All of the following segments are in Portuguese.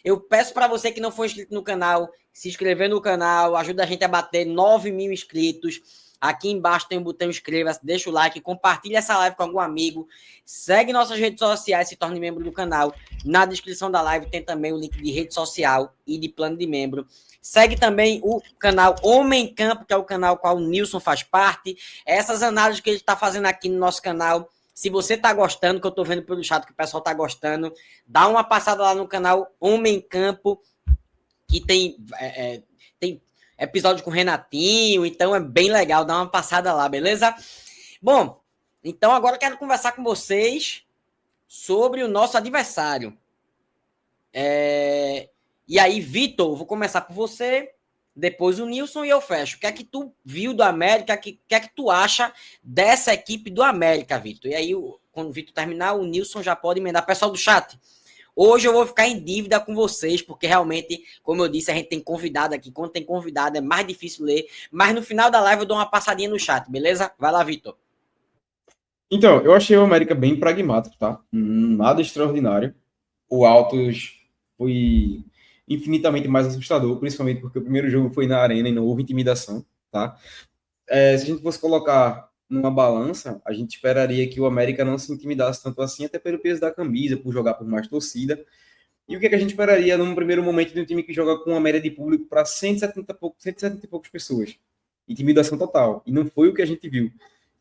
Eu peço para você que não for inscrito no canal, se inscrever no canal, ajuda a gente a bater 9 mil inscritos. Aqui embaixo tem um botão inscreva-se, deixa o like, compartilha essa live com algum amigo, segue nossas redes sociais, se torne membro do canal. Na descrição da live tem também o link de rede social e de plano de membro. Segue também o canal Homem em Campo, que é o canal qual o Nilson faz parte. Essas análises que ele está fazendo aqui no nosso canal. Se você está gostando, que eu estou vendo pelo chat que o pessoal está gostando, dá uma passada lá no canal Homem em Campo, que tem episódio com o Renatinho, então é bem legal, dá uma passada lá, beleza? Bom, então agora eu quero conversar com vocês sobre o nosso adversário. E aí, Vitor, vou começar por você, depois o Nilson e eu fecho. O que é que tu viu do América? O que é que tu acha dessa equipe do América, Vitor? E aí, quando o Vitor terminar, o Nilson já pode emendar. Pessoal do chat, hoje eu vou ficar em dívida com vocês, porque realmente, como eu disse, a gente tem convidado aqui. Quando tem convidado é mais difícil ler. Mas no final da live eu dou uma passadinha no chat, beleza? Vai lá, Vitor. Então, eu achei o América bem pragmático, tá? Nada extraordinário. O Altos foi infinitamente mais assustador, principalmente porque o primeiro jogo foi na arena e não houve intimidação, tá? Se a gente fosse colocar numa balança, a gente esperaria que o América não se intimidasse tanto assim, até pelo peso da camisa, por jogar por mais torcida. E o que, é que a gente esperaria num primeiro momento de um time que joga com uma média de público para 170 e poucas pessoas? Intimidação total. E não foi o que a gente viu.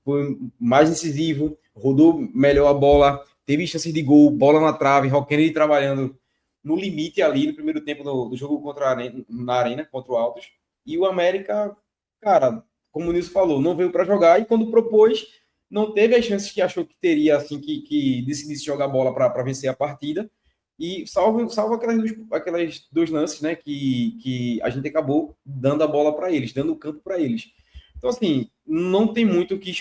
Foi mais incisivo, rodou melhor a bola, teve chances de gol, bola na trave, Roquenny trabalhando no limite ali no primeiro tempo do jogo contra na arena, contra o Altos. E o América, cara, como o Nilson falou, não veio para jogar e quando propôs, não teve as chances que achou que teria, assim, que decidisse jogar bola para vencer a partida. E salvo aquelas dois lances, né, que a gente acabou dando a bola para eles, dando o campo para eles. Então, assim, não tem muito o que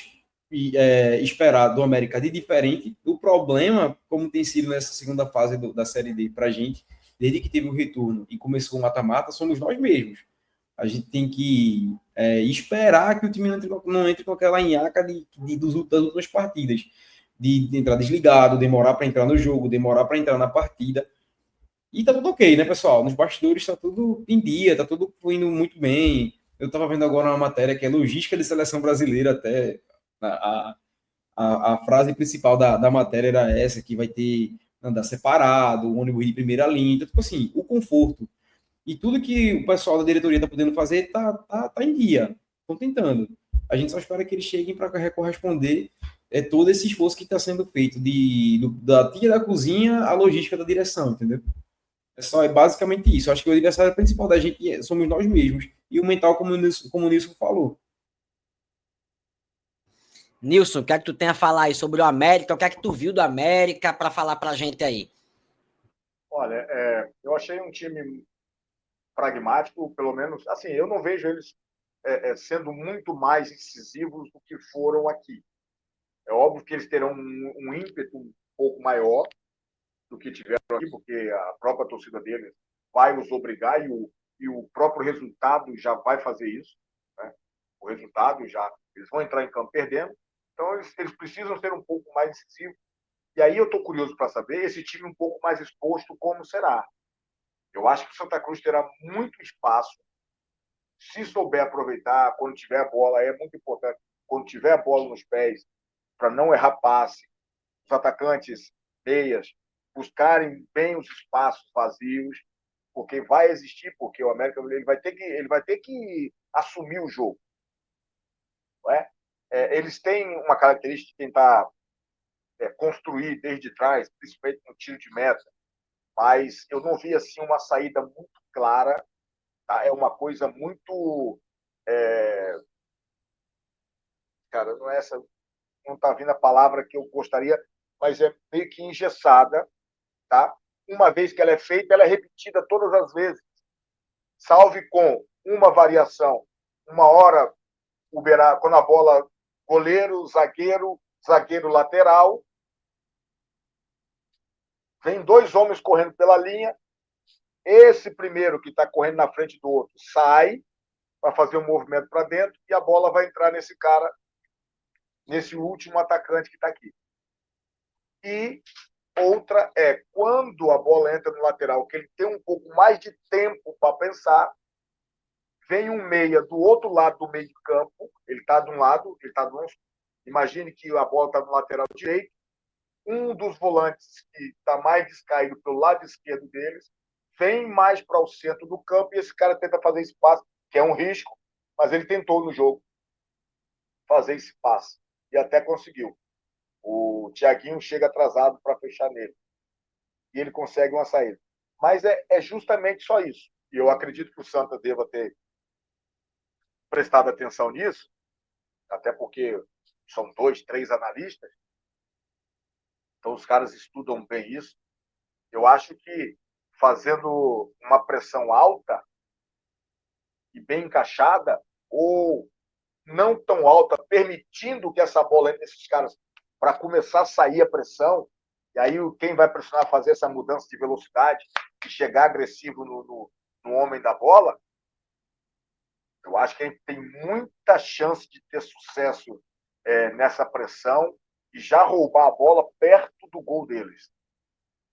esperar do América de diferente. O problema, como tem sido nessa segunda fase da Série D para a gente, desde que teve o retorno e começou o mata-mata, somos nós mesmos. A gente tem que esperar que o time não entre com aquela nhaca das últimas partidas. De entrar desligado, demorar para entrar no jogo, demorar para entrar na partida. E tá tudo ok, né, pessoal? Nos bastidores tá tudo em dia, tá tudo fluindo muito bem. Eu tava vendo agora uma matéria que é logística de seleção brasileira, até a frase principal da matéria era essa, que vai ter andar separado, ônibus de primeira linha. Então, tipo assim, o conforto e tudo que o pessoal da diretoria tá podendo fazer tá em dia. Estão tentando. A gente só espera que eles cheguem para corresponder todo esse esforço que está sendo feito da tia da cozinha à logística da direção, entendeu? É basicamente isso. Acho que o adversário principal da gente somos nós mesmos. E o mental, como o Nilson falou. Nilson, o que é que tu tem a falar aí sobre o América? O que é que tu viu do América para falar pra gente aí? Olha, eu achei um time pragmático, pelo menos, assim, eu não vejo eles sendo muito mais incisivos do que foram aqui. É óbvio que eles terão um ímpeto um pouco maior do que tiveram aqui, porque a própria torcida deles vai os obrigar e o próprio resultado já vai fazer isso. Né? O resultado já, eles vão entrar em campo perdendo, então eles precisam ser um pouco mais incisivos. E aí eu estou curioso para saber esse time um pouco mais exposto como será. Eu acho que o Santa Cruz terá muito espaço se souber aproveitar quando tiver a bola. É muito importante quando tiver a bola nos pés para não errar passe, os atacantes meias buscarem bem os espaços vazios, porque vai existir, porque o América ele vai ter que assumir o jogo. Não é? Eles têm uma característica de tentar construir desde trás, principalmente no tiro de meta, mas eu não vi assim uma saída muito clara. Tá? É uma coisa muito. Cara, não é essa. Não está vindo a palavra que eu gostaria, mas é meio que engessada. Tá? Uma vez que ela é feita, ela é repetida todas as vezes, salve com uma variação. Uma hora, quando a bola, goleiro, zagueiro lateral, vem dois homens correndo pela linha, esse primeiro que está correndo na frente do outro sai para fazer um movimento para dentro e a bola vai entrar nesse cara, nesse último atacante que está aqui. E Outra é quando a bola entra no lateral, que ele tem um pouco mais de tempo para pensar, vem um meia do outro lado do meio de campo, ele está de um lado, ele está do outro. Imagine que a bola está no lateral direito, um dos volantes que está mais descaído pelo lado esquerdo deles, vem mais para o centro do campo e esse cara tenta fazer esse passe, que é um risco, mas ele tentou no jogo fazer esse passe e até conseguiu. O Thiaguinho chega atrasado para fechar nele e ele consegue uma saída. Mas é justamente só isso. E eu acredito que o Santa deva ter prestado atenção nisso, até porque são 2, 3 analistas, então os caras estudam bem isso. Eu acho que fazendo uma pressão alta e bem encaixada, ou não tão alta, permitindo que essa bola entre esses caras para começar a sair a pressão, e aí quem vai pressionar fazer essa mudança de velocidade e chegar agressivo no homem da bola, eu acho que a gente tem muita chance de ter sucesso nessa pressão e já roubar a bola perto do gol deles.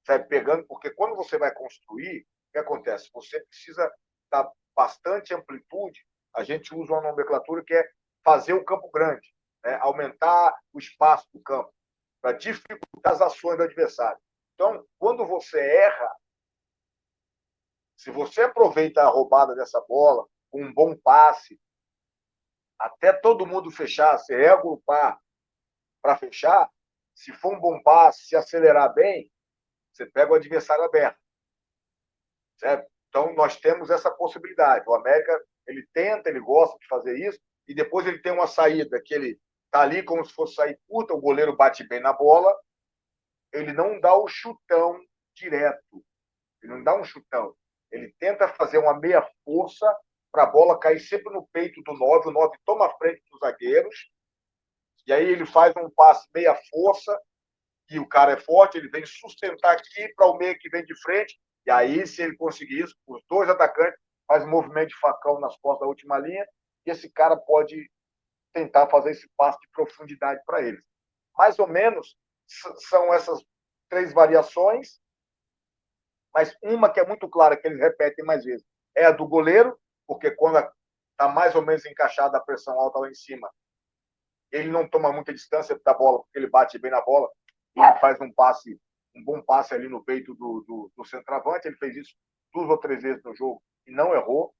Sabe, pegando, porque quando você vai construir, o que acontece? Você precisa dar bastante amplitude. A gente usa uma nomenclatura que é fazer o campo grande, né? Aumentar o espaço do campo, para dificultar as ações do adversário. Então, quando você erra, se você aproveita a roubada dessa bola, com um bom passe, até todo mundo fechar, se reagrupar para fechar, se for um bom passe, se acelerar bem, você pega o adversário aberto. Certo? Então, nós temos essa possibilidade. O América, ele tenta, ele gosta de fazer isso, e depois ele tem uma saída que ele está ali como se fosse sair curta, o goleiro bate bem na bola, ele não dá o chutão direto. Ele não dá um chutão. Ele tenta fazer uma meia força para a bola cair sempre no peito do 9. O 9 toma a frente dos zagueiros, e aí ele faz um passe meia força, e o cara é forte, ele vem sustentar aqui para o meio que vem de frente, e aí, se ele conseguir isso, os 2 atacantes fazem um movimento de facão nas costas da última linha, e esse cara pode tentar fazer esse passe de profundidade para eles. Mais ou menos são essas 3 variações, mas uma que é muito clara, que eles repetem mais vezes, é a do goleiro, porque quando está mais ou menos encaixada a pressão alta lá em cima, ele não toma muita distância da bola, porque ele bate bem na bola, e ele faz um bom passe ali no peito do centroavante. Ele fez isso 2 ou 3 vezes no jogo e não errou.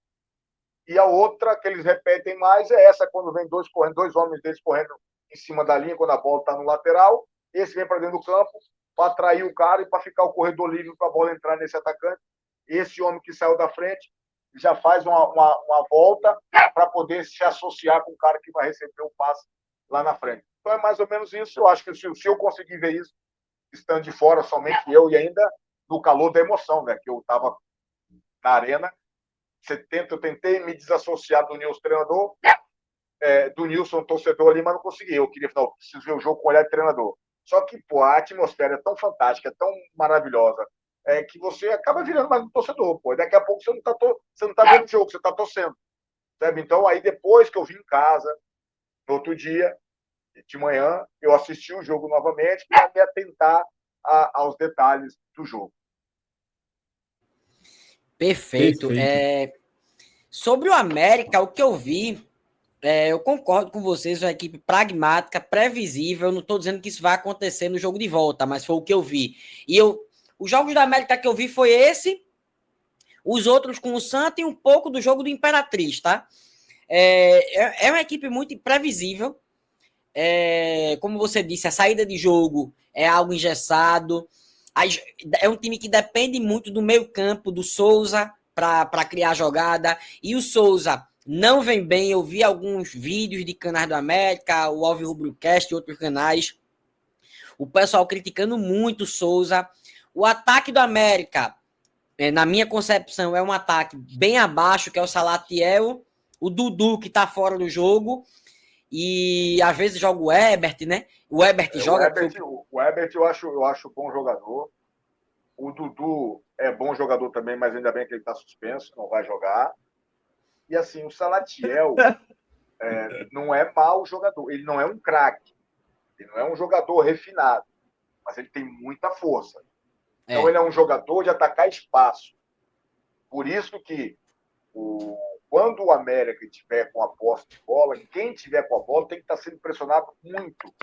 E a outra que eles repetem mais é essa, quando vem 2 homens deles correndo em cima da linha, quando a bola está no lateral, esse vem para dentro do campo para atrair o cara e para ficar o corredor livre para a bola entrar nesse atacante. Esse homem que saiu da frente já faz uma volta para poder se associar com o cara que vai receber o passe lá na frente. Então é mais ou menos isso. Eu acho que se eu conseguir ver isso, estando de fora somente eu, e ainda no calor da emoção, né? Que eu estava na arena, eu tentei me desassociar do Nilson treinador, do Nilson torcedor ali, mas não consegui. Eu queria falar, preciso ver o jogo com olhar de treinador. Só que, pô, a atmosfera é tão fantástica, é tão maravilhosa, que você acaba virando mais um torcedor, pô. E daqui a pouco você não tá vendo o jogo, você está torcendo. Sabe? Então, aí depois que eu vim em casa, no outro dia, de manhã, eu assisti o jogo novamente para me atentar aos detalhes do jogo. Perfeito. Sobre o América, o que eu vi, eu concordo com vocês, uma equipe pragmática, previsível. Eu não estou dizendo que isso vai acontecer no jogo de volta, mas foi o que eu vi. Os jogos da América que eu vi foi esse, os outros com o Santa e um pouco do jogo do Imperatriz, tá? É uma equipe muito imprevisível. Como você disse, a saída de jogo é algo engessado. É um time que depende muito do meio campo, do Souza, para criar jogada. E o Souza não vem bem. Eu vi alguns vídeos de canais do América, o Alves Rubrocast e outros canais. O pessoal criticando muito o Souza. O ataque do América, na minha concepção, é um ataque bem abaixo, que é o Salatiel, o Dudu, que está fora do jogo, e às vezes joga o Ebert, né? O Ebert joga... O Ebert eu acho bom jogador. O Dudu é bom jogador também, mas ainda bem que ele está suspenso, não vai jogar. E assim, o Salatiel não é mau jogador. Ele não é um craque. Ele não é um jogador refinado. mas ele tem muita força. Então, ele é um jogador de atacar espaço. Por isso que quando o América estiver com a posse de bola, quem tiver com a bola tem que estar sendo pressionado muito.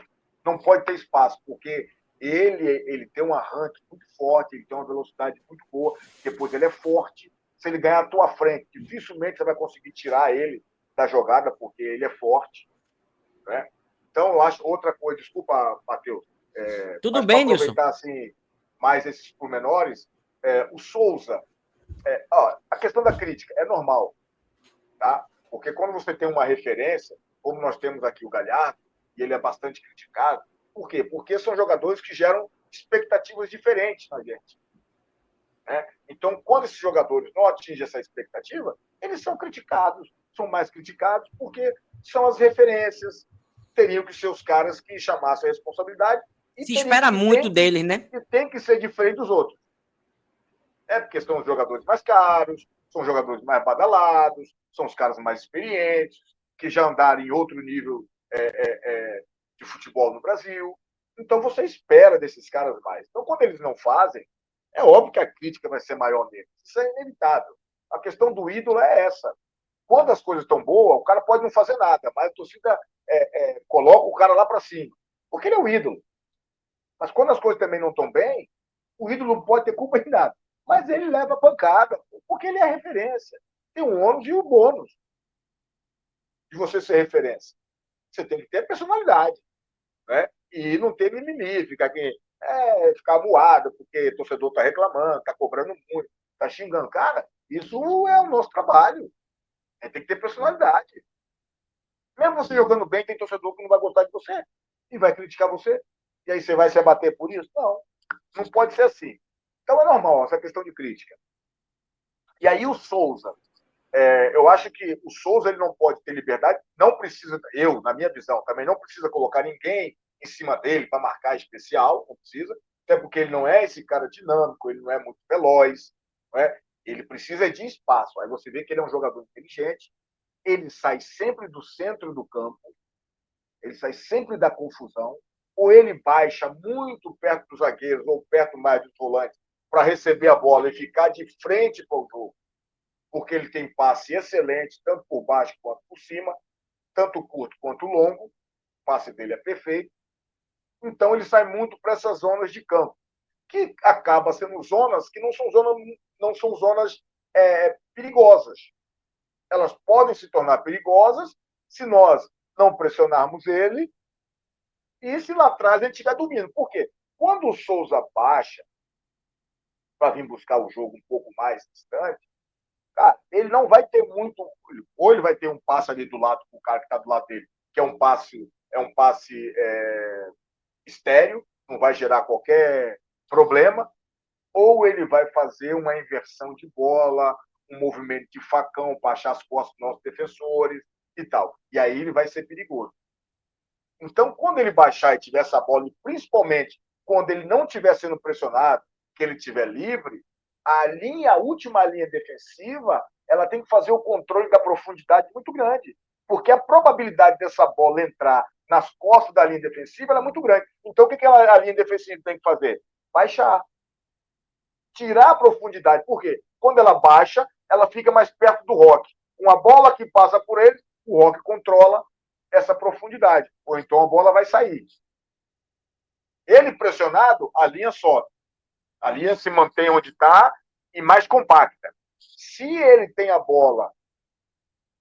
Não pode ter espaço, porque ele tem um arranque muito forte, ele tem uma velocidade muito boa, depois ele é forte. Se ele ganhar a tua frente, dificilmente você vai conseguir tirar ele da jogada, porque ele é forte. Né? Então, eu acho outra coisa, desculpa, Matheus, Tudo mas bem, para Nilson. aproveitar assim, mais esses pormenores, o Souza, a questão da crítica é normal, tá? Porque quando você tem uma referência, como nós temos aqui o Galhardo, e ele é bastante criticado, por quê? Porque são jogadores que geram expectativas diferentes na gente. Né? Então, quando esses jogadores não atingem essa expectativa, eles são criticados, são mais criticados porque são as referências, teriam que ser os caras que chamassem a responsabilidade e se espera muito deles, né? E tem que ser diferente dos outros. Porque são os jogadores mais caros, são os jogadores mais badalados, são os caras mais experientes, que já andaram em outro nível de futebol no Brasil. Então você espera desses caras mais. Então, quando eles não fazem, é óbvio que a crítica vai ser maior neles. Isso é inevitável. A questão do ídolo é essa. Quando as coisas estão boas, o cara pode não fazer nada, mas a torcida coloca o cara lá para cima, porque ele é o ídolo. Mas quando as coisas também não estão bem, o ídolo não pode ter culpa em nada. Mas ele leva a pancada, porque ele é a referência. Tem o ônus e o bônus de você ser referência. Você tem que ter personalidade, né? E não ter mimimi, ficar moado, porque o torcedor está reclamando, está cobrando muito, está xingando. Cara, isso é o nosso trabalho. A gente tem que ter personalidade. Mesmo você jogando bem, tem torcedor que não vai gostar de você e vai criticar você. E aí você vai se abater por isso? Não pode ser assim. Então é normal essa questão de crítica. E aí o Souza, eu acho que o Souza ele não pode ter liberdade, não precisa, na minha visão, também não precisa colocar ninguém em cima dele para marcar especial, não precisa, até porque ele não é esse cara dinâmico, ele não é muito veloz, não é? Ele precisa de espaço. Aí você vê que ele é um jogador inteligente, ele sai sempre do centro do campo, ele sai sempre da confusão, ou ele baixa muito perto dos zagueiros ou perto mais dos volantes para receber a bola e ficar de frente para o jogo, porque ele tem passe excelente, tanto por baixo quanto por cima, tanto curto quanto longo, o passe dele é perfeito. Então ele sai muito para essas zonas de campo, que acaba sendo zonas que não são zonas perigosas. Elas podem se tornar perigosas se nós não pressionarmos ele e se lá atrás ele estiver dormindo. Por quê? Quando o Souza baixa para vir buscar o jogo um pouco mais distante, cara, ele não vai ter muito. Ou ele vai ter um passe ali do lado com o cara que está do lado dele, que é um passe estéreo, não vai gerar qualquer problema, ou ele vai fazer uma inversão de bola, um movimento de facão para achar as costas dos nossos defensores e tal. E aí ele vai ser perigoso. Então, quando ele baixar e tiver essa bola, e principalmente quando ele não estiver sendo pressionado, que ele estiver livre, a última linha defensiva, ela tem que fazer o controle da profundidade muito grande, porque a probabilidade dessa bola entrar nas costas da linha defensiva é muito grande. Então, o que a linha defensiva tem que fazer? Baixar. Tirar a profundidade. Por quê? Quando ela baixa, ela fica mais perto do Roque. Uma bola que passa por ele, o Roque controla essa profundidade. Ou então a bola vai sair. Ele pressionado, a linha sobe. A linha se mantém onde está e mais compacta. Se ele tem a bola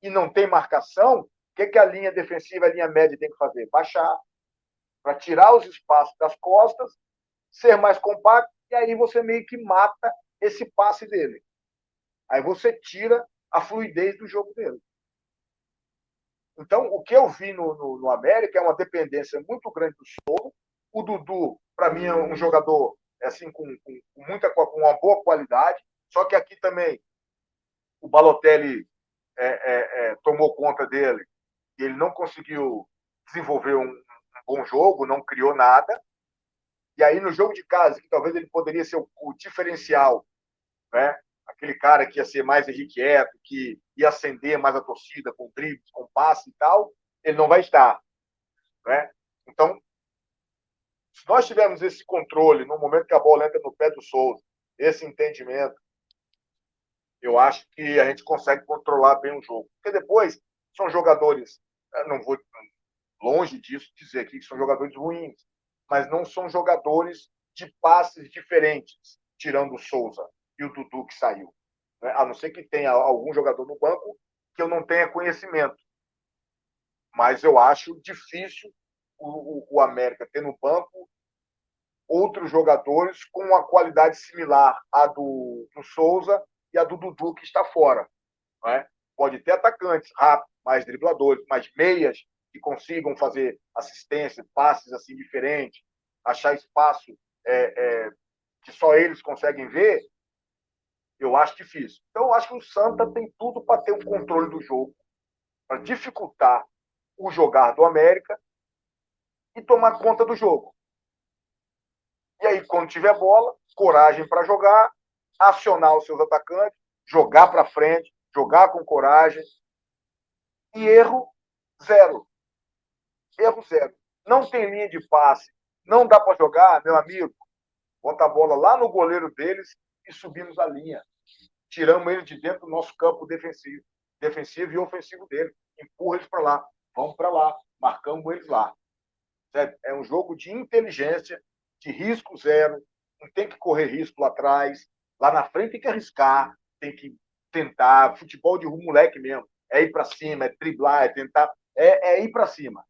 e não tem marcação, o que a linha defensiva e a linha média tem que fazer? Baixar, para tirar os espaços das costas, ser mais compacto, e aí você meio que mata esse passe dele. Aí você tira a fluidez do jogo dele. Então, o que eu vi no América é uma dependência muito grande do Souza. O Dudu, para mim, é um jogador assim, com uma boa qualidade, só que aqui também o Balotelli tomou conta dele e ele não conseguiu desenvolver um bom jogo, não criou nada. E aí, no jogo de casa, que talvez ele poderia ser o diferencial, né? Aquele cara que ia ser mais irrequieto, que ia acender mais a torcida com dribles, com passe e tal, ele não vai estar. Né? Então, Se nós tivermos esse controle no momento que a bola entra no pé do Souza, esse entendimento, eu acho que a gente consegue controlar bem o jogo. Porque depois são jogadores, não vou longe disso dizer aqui que são jogadores ruins, mas não são jogadores de passes diferentes, tirando o Souza e o Dudu que saiu. Né? A não ser que tenha algum jogador no banco que eu não tenha conhecimento. Mas eu acho difícil o América ter no banco outros jogadores com uma qualidade similar à do Souza e à do Dudu que está fora. Não é? Pode ter atacantes rápidos, mais dribladores, mais meias que consigam fazer assistência, passes assim diferentes, achar espaço que só eles conseguem ver, eu acho difícil. Então, eu acho que o Santa tem tudo para ter um controle do jogo, para dificultar o jogar do América e tomar conta do jogo. E aí, quando tiver bola, coragem para jogar, acionar os seus atacantes, jogar para frente, jogar com coragem. E erro zero. Erro zero. Não tem linha de passe, não dá para jogar, meu amigo. Bota a bola lá no goleiro deles e subimos a linha. Tiramos ele de dentro do nosso campo defensivo e ofensivo dele. Empurra eles para lá. Vamos para lá. Marcamos eles lá. É um jogo de inteligência, de risco zero. Não tem que correr risco lá atrás. Lá na frente tem que arriscar, tem que tentar. Futebol de moleque mesmo. É ir para cima, é driblar, é tentar. É ir para cima.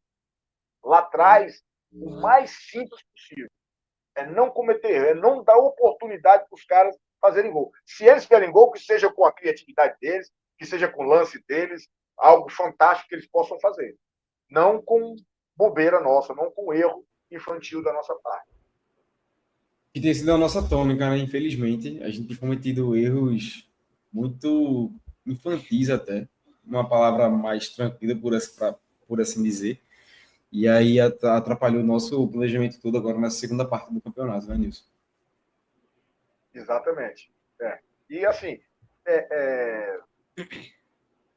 Lá atrás, o mais simples possível. É não cometer erro, é não dar oportunidade para os caras fazerem gol. Se eles querem gol, que seja com a criatividade deles, que seja com o lance deles, algo fantástico que eles possam fazer. Não com bobeira nossa, não com erro infantil da nossa parte. Que tem sido a nossa tônica, né? Infelizmente, a gente tem cometido erros muito infantis até, uma palavra mais tranquila, por assim dizer, e aí atrapalhou o nosso planejamento todo agora na segunda parte do campeonato, né, Nilson? Exatamente. E assim,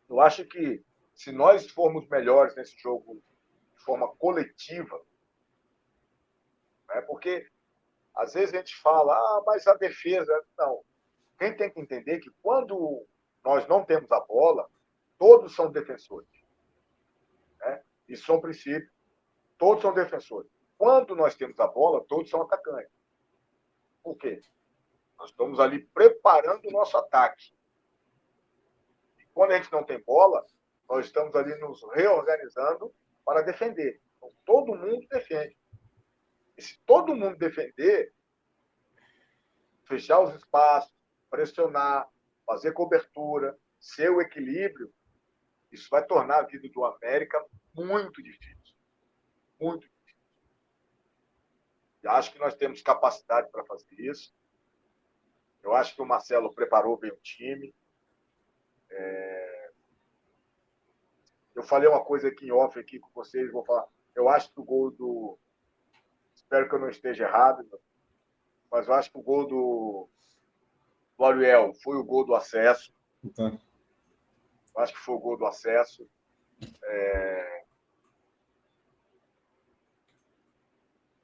eu acho que se nós formos melhores nesse jogo de forma coletiva, né, porque às vezes a gente fala, mas a defesa. Não. Quem tem que entender é que quando nós não temos a bola, todos são defensores. Né? Isso são princípios. Todos são defensores. Quando nós temos a bola, todos são atacantes. Por quê? Nós estamos ali preparando o nosso ataque. E quando a gente não tem bola, nós estamos ali nos reorganizando para defender. Então, todo mundo defende. E se todo mundo defender, fechar os espaços, pressionar, fazer cobertura, ser o equilíbrio, isso vai tornar a vida do América muito difícil. Muito difícil. E acho que nós temos capacidade para fazer isso. Eu acho que o Marcelo preparou bem o time. Eu falei uma coisa aqui em off aqui com vocês, vou falar. Eu acho que o gol do... Espero que eu não esteja errado, mas eu acho que o gol do Ariel foi o gol do acesso. Então, Eu acho que foi o gol do acesso.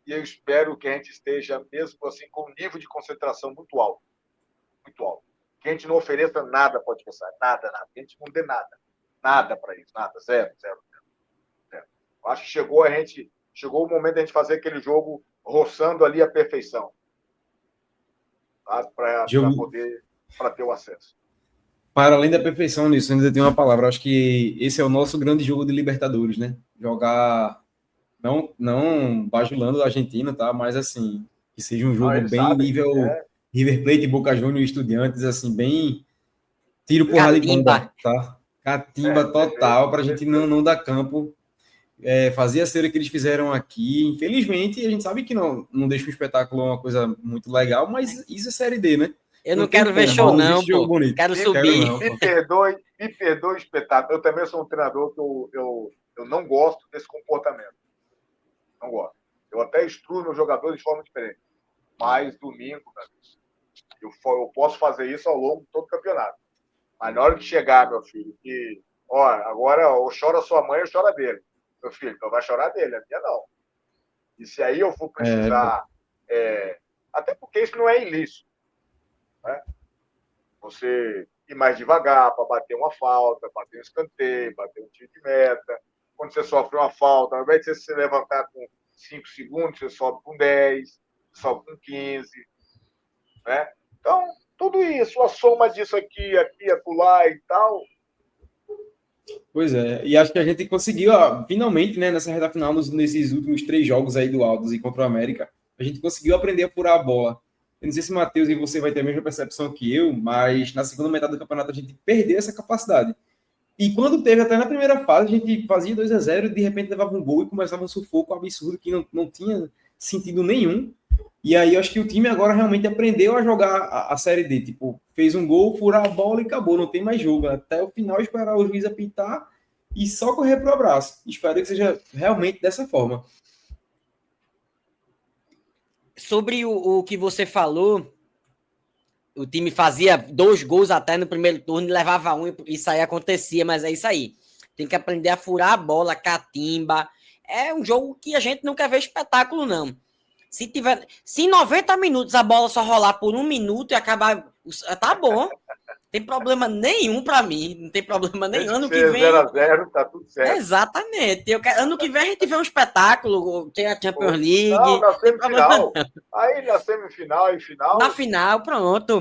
E eu espero que a gente esteja, mesmo assim, com um nível de concentração muito alto. Muito alto. Que a gente não ofereça nada para o adversário. Nada, nada. Que a gente não dê nada. Nada para isso. Nada. Zero, zero, zero, zero. Eu acho que chegou o momento de a gente fazer aquele jogo roçando ali a perfeição. Tá? Para ter o acesso. para além da perfeição nisso, ainda tem uma palavra. Acho que esse é o nosso grande jogo de Libertadores, né? Jogar, não bajulando a Argentina, tá? Mas assim, que seja um jogo Eles bem sabem. nível River Plate, Boca Juniors e Estudiantes, assim, bem tiro, porrada e bomba, Catimba. tá? Catimba total, para a gente não dar campo, fazer a cera que eles fizeram aqui. Infelizmente, a gente sabe que não deixa o espetáculo uma coisa muito legal, mas isso é Série D, né? Eu não quero ver show, não, jogo pô. bonito. Quero subir. Me perdoe o espetáculo. Eu também sou um treinador que eu não gosto desse comportamento. Não gosto. Eu até instruo meus jogadores de forma diferente. Mas domingo, eu posso fazer isso ao longo de todo o campeonato. Mas na hora que chegar, meu filho, que agora ou chora sua mãe ou chora dele. Meu filho, então vai chorar dele, a minha não. E se aí eu for precisar... até porque isso não é ilícito, né? Você ir mais devagar para bater uma falta, bater um escanteio, bater um tiro de meta. Quando você sofre uma falta, ao invés de você se levantar com 5 segundos, você sobe com 10, sobe com 15, né? Então, tudo isso, a soma disso aqui, acolá e tal. Pois é, e acho que a gente conseguiu, ó, finalmente, né, nessa reta final, nesses últimos 3 jogos aí do Altos e contra o América, a gente conseguiu aprender a furar a bola. Eu não sei se o Matheus e você vai ter a mesma percepção que eu, mas na segunda metade do campeonato a gente perdeu essa capacidade. E quando teve, até na primeira fase, a gente fazia 2-0 e de repente levava um gol e começava um sufoco absurdo que não tinha sentido nenhum. E aí eu acho que o time agora realmente aprendeu a jogar a Série D. Tipo, fez um gol, furar a bola e acabou, não tem mais jogo. Até o final esperar o juiz apitar e só correr pro abraço. Espero que seja realmente dessa forma. Sobre o que você falou, o time fazia 2 gols até no primeiro turno e levava um, e isso aí acontecia, mas é isso aí. Tem que aprender a furar a bola, catimba. É um jogo que a gente não quer ver espetáculo, não. Se em 90 minutos a bola só rolar por 1 minuto e acabar, tá bom. Não tem problema nenhum para mim. Não tem problema nenhum. Ano que vem. 0-0, tá tudo certo. Exatamente. Ano que vem a gente vê um espetáculo, tem a Champions League. Não, na semifinal. Aí na semifinal e final. Na final, pronto.